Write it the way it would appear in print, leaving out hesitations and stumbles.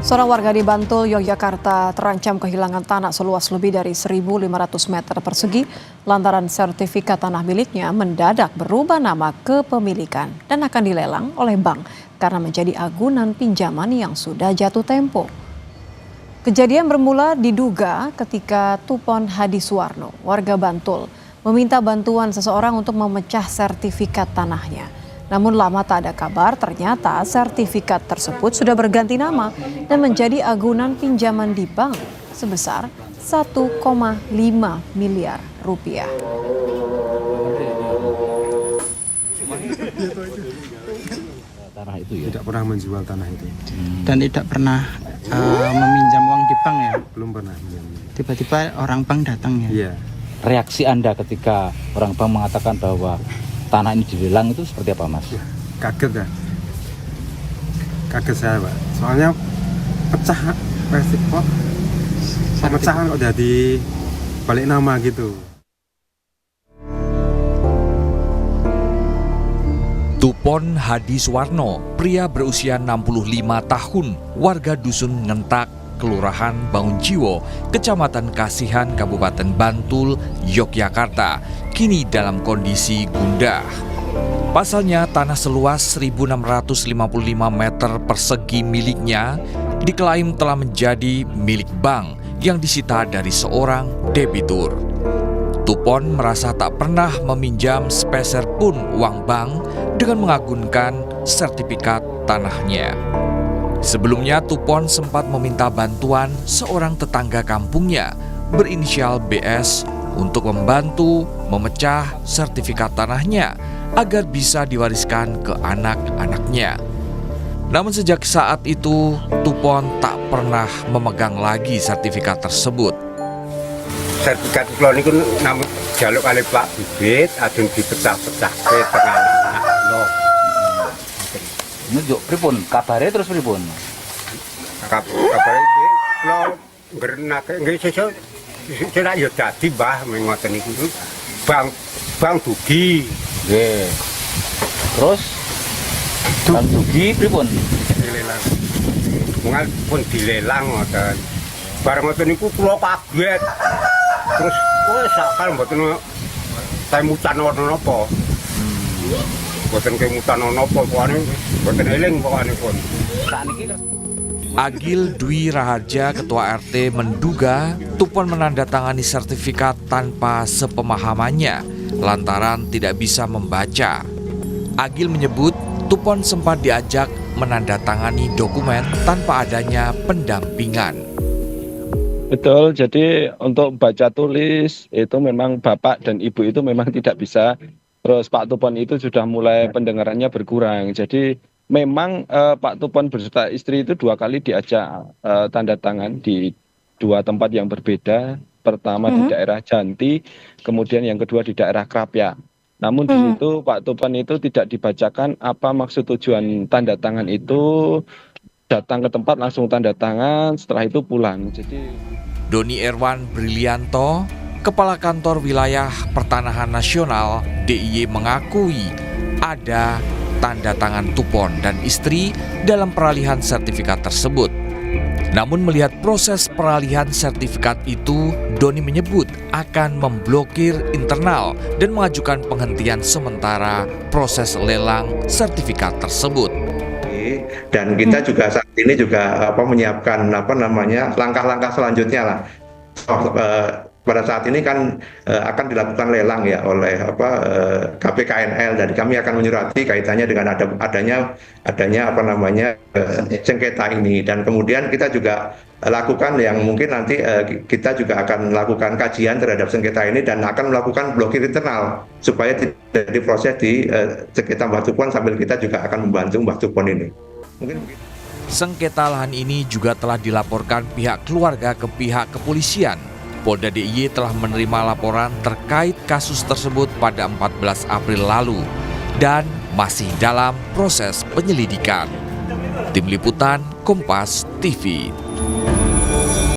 Seorang warga di Bantul, Yogyakarta terancam kehilangan tanah seluas lebih dari 1.500 meter persegi lantaran sertifikat tanah miliknya mendadak berubah nama kepemilikan dan akan dilelang oleh bank karena menjadi agunan pinjaman yang sudah jatuh tempo. Kejadian bermula diduga ketika Tupon Hadisuwarno, warga Bantul, meminta bantuan seseorang untuk memecah sertifikat tanahnya. Namun lama tak ada kabar, ternyata sertifikat tersebut sudah berganti nama dan menjadi agunan pinjaman di bank sebesar 1,5 miliar rupiah. Tanah itu ya? Tidak pernah menjual tanah itu. Dan tidak pernah meminjam uang di bank ya? Belum pernah. Tiba-tiba orang bank datang ya? Iya. Reaksi Anda ketika orang bank mengatakan bahwa tanah ini dilelang itu seperti apa, Mas? Kaget ya. Kaget saya, Pak. Soalnya pecah kok. Pemecahan kok jadi balik nama gitu. Tupon Hadisuwarno, pria berusia 65 tahun, warga dusun Ngentak, Kelurahan Bangunjiwo, Kecamatan Kasihan, Kabupaten Bantul, Yogyakarta, kini dalam kondisi gundah. Pasalnya, tanah seluas 1.655 meter persegi miliknya diklaim telah menjadi milik bank yang disita dari seorang debitur. Tupon merasa tak pernah meminjam sepeser pun uang bank dengan mengagunkan sertifikat tanahnya. Sebelumnya, Tupon sempat meminta bantuan seorang tetangga kampungnya berinisial BS untuk membantu memecah sertifikat tanahnya agar bisa diwariskan ke anak-anaknya. Namun sejak saat itu, Tupon tak pernah memegang lagi sertifikat tersebut. Sertifikat kula niku namung jaluk kali Pak Bibit, adun dipecah-pecah ke tengah loh. Ini juk pripun? Kabare terus pripun? Kabare iki kula ngrenake nggih sesuk ora ya dadi Mbah ngoten niku. Bang dugi. Nggih. Terus Bang dugi pripun? Dilelang. Mungal pun dilelang ngoten. Bareng ngoten niku kula kaget. Terus wis sakal mboten temutan napa. Mboten kemutan napa pokokane mboten eling pokokane pun. Sakniki Agil Dwi Raharja, Ketua RT, menduga Tupon menandatangani sertifikat tanpa sepemahamannya lantaran tidak bisa membaca. Agil menyebut Tupon sempat diajak menandatangani dokumen tanpa adanya pendampingan. Betul, jadi untuk baca tulis itu memang bapak dan ibu itu memang tidak bisa. Terus Pak Tupon itu sudah mulai pendengarannya berkurang. Jadi memang Pak Tupon beserta istri itu 2 kali diajak tanda tangan di 2 tempat yang berbeda. Pertama di daerah Janti, kemudian yang kedua di daerah Krapya. Namun di situ Pak Tupon itu tidak dibacakan apa maksud tujuan tanda tangan itu. Datang ke tempat langsung tanda tangan, setelah itu pulang. Jadi Doni Erwan Brilianto, Kepala Kantor Wilayah Pertanahan Nasional DIY, mengakui ada tanda tangan Tupon dan istri dalam peralihan sertifikat tersebut. Namun melihat proses peralihan sertifikat itu, Doni menyebut akan memblokir internal dan mengajukan penghentian sementara proses lelang sertifikat tersebut. Dan kita juga saat ini juga menyiapkan langkah-langkah selanjutnya lah. Pada saat ini kan akan dilakukan lelang ya oleh KPKNL, dan kami akan menyurati kaitannya dengan adanya sengketa ini, dan kemudian kita juga lakukan yang mungkin nanti kita juga akan melakukan kajian terhadap sengketa ini dan akan melakukan blokir internal supaya tidak diproses di sengketa Mbah Tupon, sambil kita juga akan membantu Mbah Tupon ini. Mungkin sengketa lahan ini juga telah dilaporkan pihak keluarga ke pihak kepolisian. Polda DIY telah menerima laporan terkait kasus tersebut pada 14 April lalu dan masih dalam proses penyelidikan. Tim Liputan Kompas TV.